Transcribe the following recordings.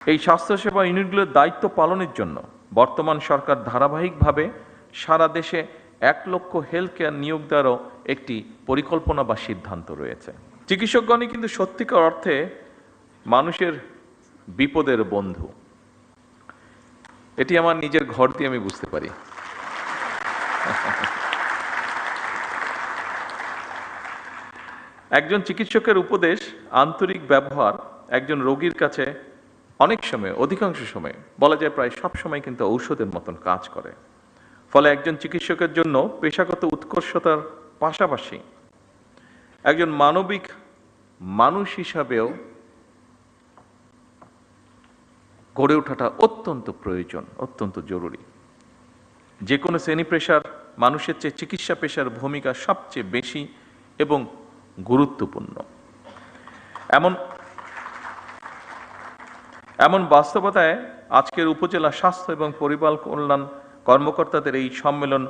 এই স্বাস্থ্যসেবা ইউনিটগুলোর দায়িত্ব পালনের জন্য বর্তমান সরকার ধারাবাহিকভাবে সারা দেশে 1 লক্ষ হেলথ কেয়ার নিয়োগ দেওয়ারও একটি পরিকল্পনা বা সিদ্ধান্ত রয়েছে। চিকিৎসকগণই কিন্তু সত্যিকার অর্থে মানুষের বিপদের বন্ধু। এটি আমার নিজের ঘর দিয়ে আমি বুঝতে পারি। একজন চিকিৎসকের উপদেশ, আন্তরিক ব্যবহার একজন রোগীর কাছে অনেক সময়, অধিকাংশ সময় বলা যায় প্রায় সব সময় কিন্তু ঔষধের মতন কাজ করে। ফলে একজন চিকিৎসকের জন্য পেশাগত উৎকর্ষতার পাশাপাশি একজন মানবিক মানুষ হিসাবেও গড়ে ওঠাটা অত্যন্ত প্রয়োজন, অত্যন্ত জরুরি। যে কোনো শ্রেণী পেশার মানুষের চেয়ে চিকিৎসা পেশার ভূমিকা সবচেয়ে বেশি এবং গুরুত্বপূর্ণ। এমন বাস্তবতায় আজকের উপজেলা স্বাস্থ্য এবং পরিবার কল্যাণ কর্মকর্তাদের এই সম্মেলন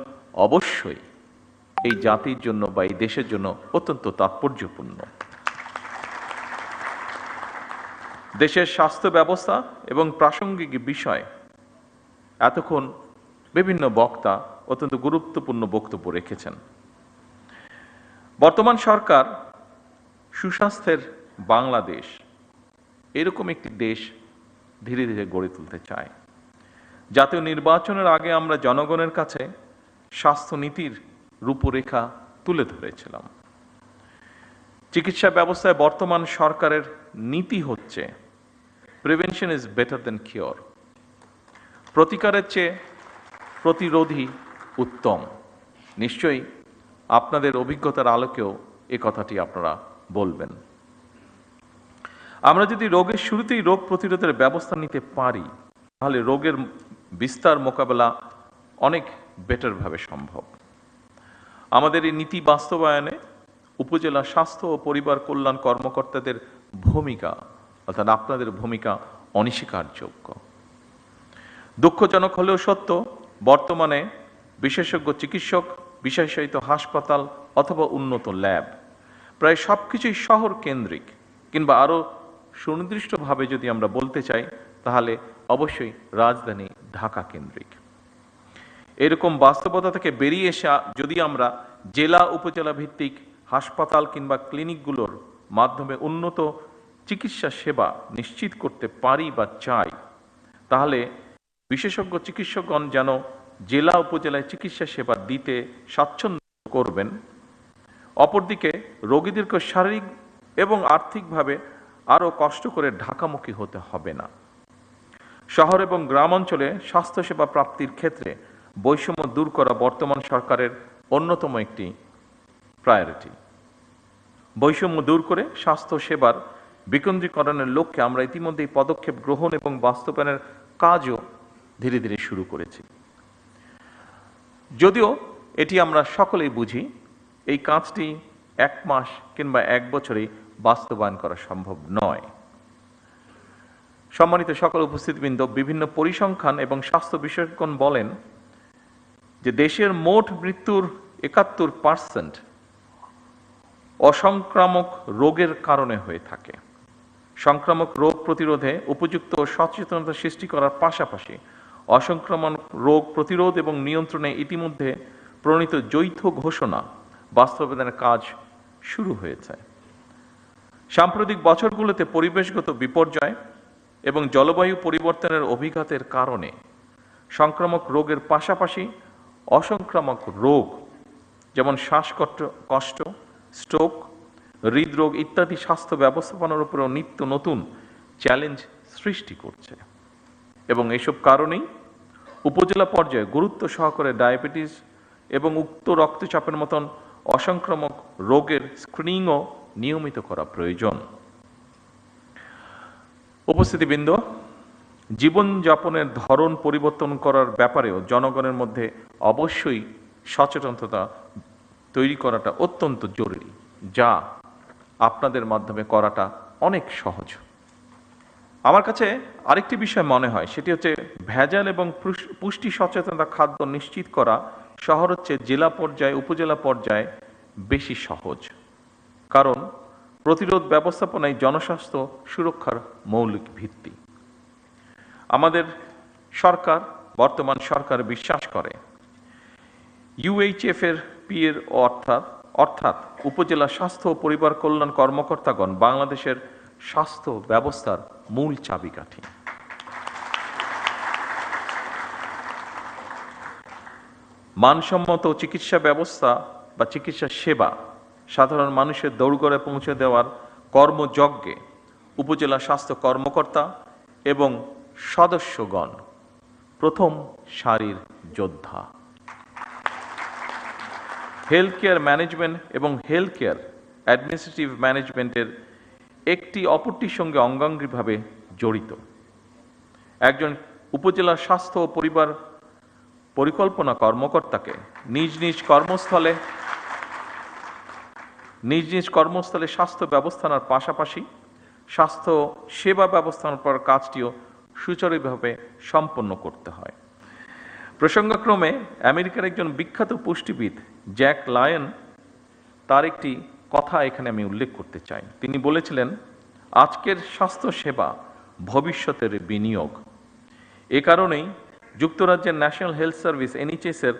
অবশ্যই এই জাতির জন্য বা এই দেশের জন্য অত্যন্ত তাৎপর্যপূর্ণ। দেশের স্বাস্থ্য ব্যবস্থা এবং প্রাসঙ্গিক বিষয় এতক্ষণ বিভিন্ন বক্তা অত্যন্ত গুরুত্বপূর্ণ বক্তব্য রেখেছেন। বর্তমান সরকার সুস্বাস্থ্যের বাংলাদেশ এরকম একটি দেশ ধীরে ধীরে গড়ে তুলতে চায়। জাতীয় নির্বাচনের আগে আমরা জনগণের কাছে স্বাস্থ্য নীতির রূপরেখা তুলে ধরেছিলাম। চিকিৎসা ব্যবস্থায় বর্তমান সরকারের নীতি হচ্ছে prevention is better then cure, প্রতিকারের চেয়ে প্রতিরোধী উত্তম। নিশ্চয়ই আপনাদের অভিজ্ঞতার আলোকেও এ কথাটি আপনারা বলবেন। আমরা যদি রোগের শুরুতেই রোগ প্রতিরোধের ব্যবস্থা নিতে পারি, তাহলে রোগের বিস্তার মোকাবেলা অনেক বেটারভাবে সম্ভব। আমাদের এই নীতি বাস্তবায়নে উপজেলা স্বাস্থ্য ও পরিবার কল্যাণ কর্মকর্তাদের ভূমিকা, অর্থাৎ আপনাদের ভূমিকা অনস্বীকারযোগ্য। দুঃখজনক হলেও সত্য, বর্তমানে বিশেষজ্ঞ চিকিৎসক, বিশেষায়িত হাসপাতাল অথবা উন্নত ল্যাব প্রায় সবকিছুই শহর কেন্দ্রিক, কিংবা আরও সুনির্দিষ্টভাবে যদি আমরা বলতে চাই তাহলে অবশ্যই রাজধানী ঢাকা কেন্দ্রিক। এরকম বাস্তবতা থেকে বেরিয়ে এসে যদি আমরা জেলা উপজেলা ভিত্তিক হাসপাতাল কিংবা ক্লিনিকগুলোর মাধ্যমে উন্নত চিকিৎসা সেবা নিশ্চিত করতে পারি বা চাই, তাহলে বিশেষজ্ঞ চিকিৎসকগণ যেন জেলা উপজেলায় চিকিৎসা সেবা দিতে স্বাচ্ছন্দ্য করবেন। অপরদিকে রোগীদেরকে শারীরিক এবং আর্থিকভাবে আরও কষ্ট করে ঢাকামুখী হতে হবে না। শহর এবং গ্রাম অঞ্চলে স্বাস্থ্যসেবা প্রাপ্তির ক্ষেত্রে বৈষম্য দূর করা বর্তমান সরকারের অন্যতম একটি প্রায়োরিটি। বৈষম্য দূর করে স্বাস্থ্য সেবার বিকেন্দ্রীকরণের লক্ষ্যে আমরা ইতিমধ্যেই পদক্ষেপ গ্রহণ এবং বাস্তবায়নের কাজও ধীরে ধীরে শুরু করেছি। যদিও এটি আমরা সকলেই বুঝি, এই কাজটি 1 মাস কিংবা 1 বছরেই বাস্তবায়ন করা সম্ভব নয়। সম্মানিত সকল উপস্থিতবৃন্দ, বিভিন্ন পরিসংখ্যান এবং স্বাস্থ্য বিশেষজ্ঞগণ বলেন যে দেশের মোট মৃত্যুর 71% অসংক্রামক রোগের কারণে হয়ে থাকে। সংক্রামক রোগ প্রতিরোধে উপযুক্ত সচেতনতা সৃষ্টি করার পাশাপাশি অসংক্রামক রোগ প্রতিরোধ এবং নিয়ন্ত্রণে ইতিমধ্যে প্রণীত যৌথ ঘোষণা বাস্তবায়নের কাজ শুরু হয়েছে। সাম্প্রতিক বছরগুলোতে পরিবেশগত বিপর্যয় এবং জলবায়ু পরিবর্তনের অভিঘাতের কারণে সংক্রামক রোগের পাশাপাশি অসংক্রামক রোগ যেমন শ্বাসকষ্ট, স্ট্রোক, হৃদরোগ ইত্যাদি স্বাস্থ্য ব্যবস্থাপনার উপরেও নিত্য নতুন চ্যালেঞ্জ সৃষ্টি করছে। এবং এসব কারণেই উপজেলা পর্যায়ে গুরুত্ব সহকারে ডায়াবেটিস এবং উচ্চ রক্তচাপের মতন অসংক্রামক রোগের স্ক্রিনিংও নিয়মিত করা প্রয়োজন। উপস্থিতিবৃন্দ, জীবনযাপনের ধরন পরিবর্তন করার ব্যাপারেও জনগণের মধ্যে অবশ্যই সচেতনতা তৈরি করাটা অত্যন্ত জরুরি, যা আপনাদের মাধ্যমে করাটা অনেক সহজ। আমার কাছে আরেকটি বিষয় মনে হয়, সেটি হচ্ছে ভেজাল এবং পুষ্টি সচেতনতা খাদ্য নিশ্চিত করা শহর হচ্ছে জেলা পর্যায়ে, উপজেলা পর্যায়ে বেশি সহজ। কারণ প্রতিরোধ ব্যবস্থাপনায় জনস্বাস্থ্য সুরক্ষার মৌলিক ভিত্তি। আমাদের সরকার, বর্তমান সরকার বিশ্বাস করে ইউএইচএফ এর পিএর অর্থাৎ উপজেলা স্বাস্থ্য ও পরিবার কল্যাণ কর্মকর্তাগণ বাংলাদেশের স্বাস্থ্য ব্যবস্থার মূল চাবিকাঠি। মানসম্মত চিকিৎসা ব্যবস্থা বা চিকিৎসা সেবা সাধারণ মানুষের দৌড়গড়ে পৌঁছে দেওয়ার কর্মযজ্ঞে উপজেলা স্বাস্থ্য কর্মকর্তা এবং সদস্যগণ প্রথম সারির যোদ্ধা। হেলথ কেয়ার ম্যানেজমেন্ট এবং হেলথ কেয়ার অ্যাডমিনিস্ট্রেটিভ ম্যানেজমেন্টের একটি অপরটির সঙ্গে অঙ্গাঙ্গিভাবে জড়িত। একজন উপজেলা স্বাস্থ্য ও পরিবার পরিকল্পনা কর্মকর্তাকে নিজ নিজ কর্মস্থলে স্বাস্থ্য ব্যবস্থার পাশাপাশি স্বাস্থ্য সেবা ব্যবস্থাপনার কাজটিও সুচারুভাবে সম্পন্ন করতে হয়। প্রসঙ্গক্রমে আমেরিকার একজন বিখ্যাত পুষ্টিবিদ জ্যাক লায়ন, তার একটি কথা এখানে আমি উল্লেখ করতে চাই। তিনি বলেছিলেন, আজকের স্বাস্থ্য সেবা ভবিষ্যতের বিনিয়োগ। এ কারণেই যুক্তরাজ্যের ন্যাশনাল হেলথ সার্ভিস NHS এর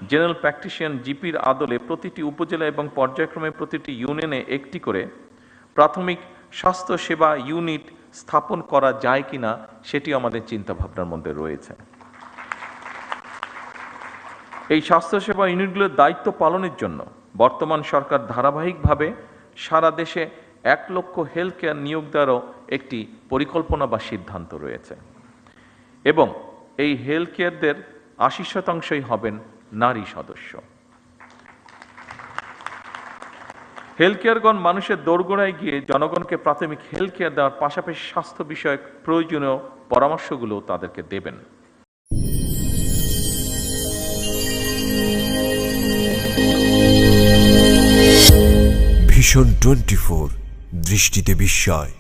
জেনারেল প্র্যাকটিশিয়ান জিপির আদলে প্রতিটি উপজেলা এবং পর্যায়ক্রমে প্রতিটি ইউনিয়নে একটি করে প্রাথমিক স্বাস্থ্য সেবা ইউনিট স্থাপন করা যায় কিনা সেটি আমাদের চিন্তাভাবনার মধ্যে রয়েছে। এই স্বাস্থ্যসেবা ইউনিটগুলোর দায়িত্ব পালনের জন্য বর্তমান সরকার ধারাবাহিকভাবে সারা দেশে 1 লক্ষ হেলথ কেয়ার নিয়োগ দেওয়ারও একটি পরিকল্পনা বা সিদ্ধান্ত রয়েছে এবং এই হেলথ কেয়ারদের 80% হবেন নারী সদস্য। হেলথ কেয়ারগণ মানুষের দোরগোড়ায় গিয়ে জনগণকে প্রাথমিক হেলথ কেয়ার দেওয়ার পাশাপাশি স্বাস্থ্য বিষয়ক প্রয়োজনীয় পরামর্শগুলো তাদেরকে দেবেন। ভিশন 24 দৃষ্টিতে বিস্ময়।